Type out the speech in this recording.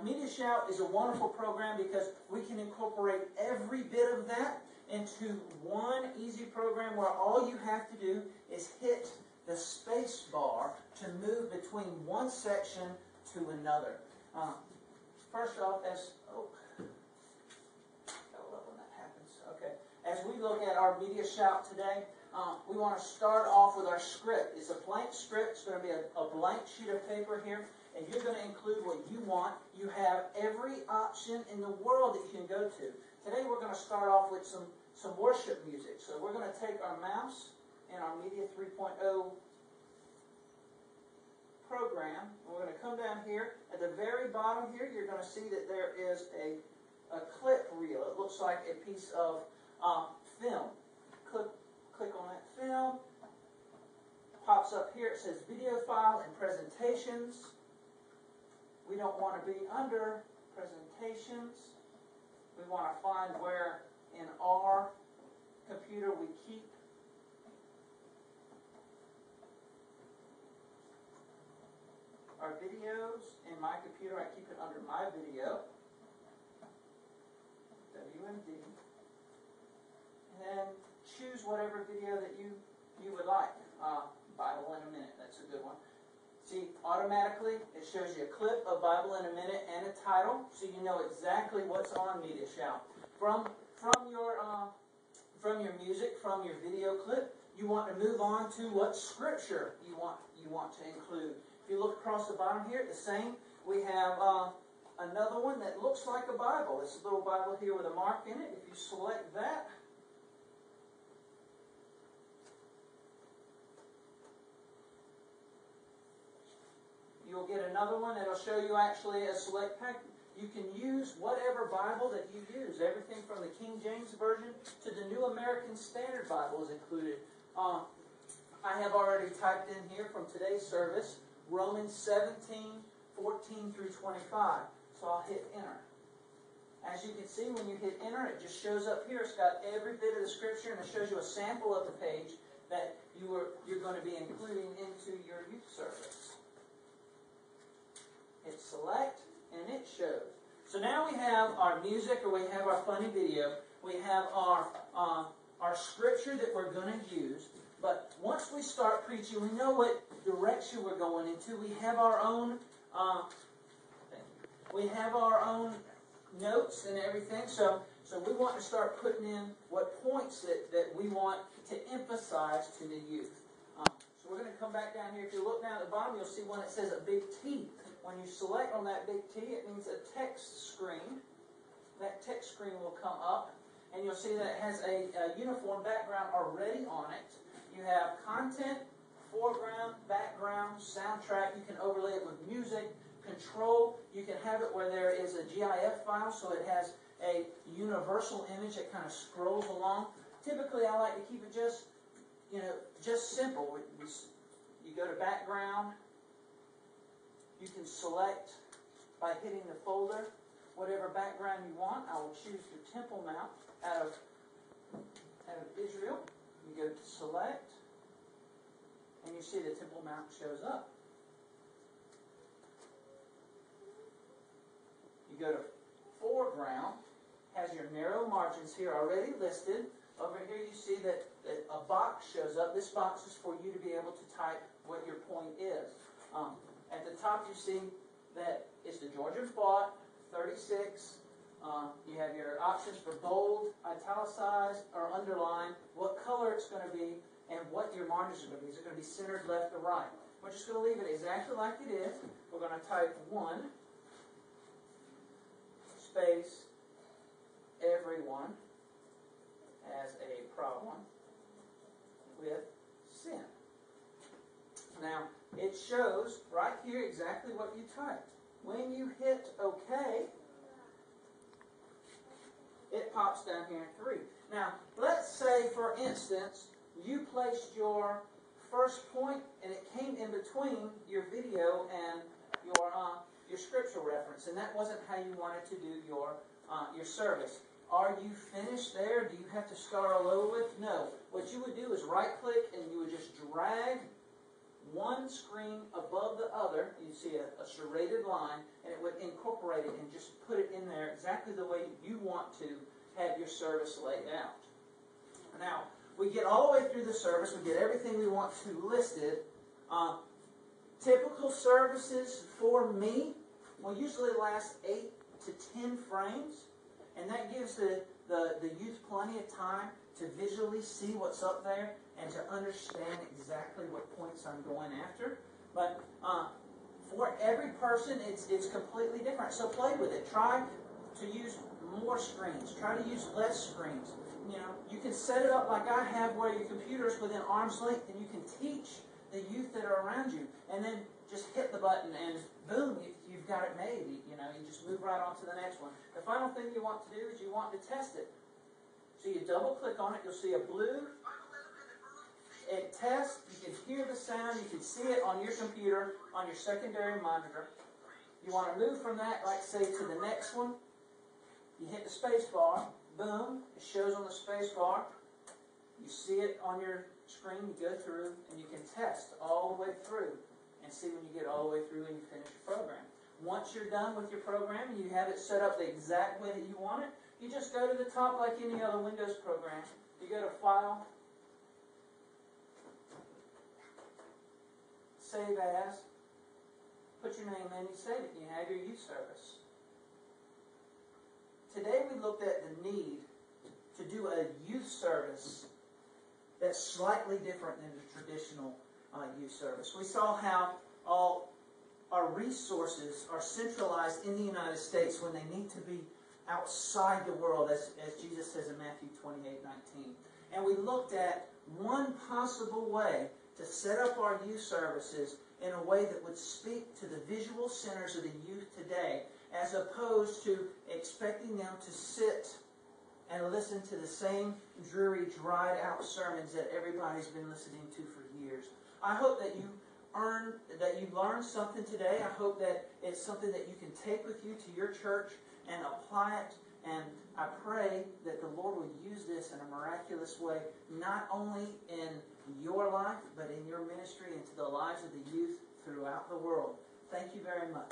Now, Media Shout is a wonderful program because we can incorporate every bit of that into one easy program where all you have to do is hit the space bar to move between one section to another. First off, I love when that happens. Okay, as we look at our Media Shout today, we want to start off with our script. It's a blank script. It's going to be a blank sheet of paper here, and you're going to include what you want. You have every option in the world that you can go to. Today we're going to start off with some worship music. So we're going to take our mouse and our Media 3.0 program, and we're going to come down here. At the very bottom here, you're going to see that there is a clip reel. It looks like a piece of film. Click on that film. Pops up here. It says video file and presentations. We don't want to be under presentations. We want to find where in our computer we keep our videos. In my computer, I keep it under my video. WMD. And then choose whatever video that you would like. Bible in a Minute, that's a good one. See, automatically it shows you a clip of Bible in a Minute and a title, so you know exactly what's on Media Shout. From your music, from your video clip, you want to move on to what scripture you want to include. If you look across the bottom here, the same. We have another one that looks like a Bible. It's a little Bible here with a mark in it. If you select that, you'll get another one that'll show you actually a select pack. You can use whatever Bible that you use. Everything from the King James Version to the New American Standard Bible is included. I have already typed in here from today's service Romans 17, 14 through 25. So I'll hit enter. As you can see, when you hit enter, it just shows up here. It's got every bit of the scripture, and it shows you a sample of the page that you're going to be including into your youth service. Hit select, and it shows. So now we have our music, or we have our funny video. We have our scripture that we're going to use. But once we start preaching, we know what direction we're going into. We have our own notes and everything. So we want to start putting in what points that we want to emphasize to the youth. So we're going to come back down here. If you look down at the bottom, you'll see one that says a big T. When you select on that big T, it means a text screen. That text screen will come up, and you'll see that it has a uniform background already on it. You have content, foreground, background, soundtrack. You can overlay it with music, control. You can have it where there is a GIF file, so it has a universal image that kind of scrolls along. Typically, I like to keep it just simple. You go to background. You can select by hitting the folder whatever background you want. I will choose the Temple Mount out of Israel. You go to select, and you see the Temple Mount shows up. You go to foreground, has your narrow margins here already listed. Over here you see that a box shows up. This box is for you to be able to type what your point is. At the top you see that it's the Georgia font, 36. You have your options for bold, italicized, or underline, what color it's going to be, and what your margins are going to be. Is it going to be centered left or right? We're just going to leave it exactly like it is. We're going to type 1, space, everyone has a problem with sin. Now, it shows right here exactly what you typed. When you hit OK, it pops down here in 3. Now, let's say, for instance, you placed your first point and it came in between your video and your scriptural reference, and that wasn't how you wanted to do your service. Are you finished there? Do you have to start all over with? No. What you would do is right-click and you would just drag one screen above the other. You see a serrated line, and it would incorporate it and just put it in there exactly the way you want to have your service laid out. Now, we get all the way through the service. We get everything we want to listed. Typical services for me will usually last 8 to 10 frames, and that gives the youth plenty of time to visually see what's up there and to understand exactly what points I'm going after. But for every person, it's completely different. So play with it. Try to use more screens. Try to use less screens. You know, you can set it up like I have, where your computer is within arm's length, and you can teach the youth that are around you, and then just hit the button and boom, you've got it made. You know, you just move right on to the next one. The final thing you want to do is you want to test it. So you double click on it, you'll see a blue. It tests, you can hear the sound, you can see it on your computer, on your secondary monitor. You want to move from that, like say, to the next one. You hit the space bar, boom, it shows on the space bar. You see it on your screen, you go through, and you can test all the way through and see when you get all the way through and you finish your program. Once you're done with your program and you have it set up the exact way that you want it, you just go to the top like any other Windows program. You go to File, Save As, put your name in, you save it, and you have your youth service. Today we looked at the need to do a youth service that's slightly different than the traditional youth service. We saw how all our resources are centralized in the United States when they need to be outside the world, as Jesus says in Matthew 28:19. And we looked at one possible way to set up our youth services in a way that would speak to the visual centers of the youth today, as opposed to expecting them to sit and listen to the same dreary, dried-out sermons that everybody's been listening to for years. I hope that you learned something today. I hope that it's something that you can take with you to your church and apply it. And I pray that the Lord will use this in a miraculous way, not only in your life, but in your ministry and to the lives of the youth throughout the world. Thank you very much.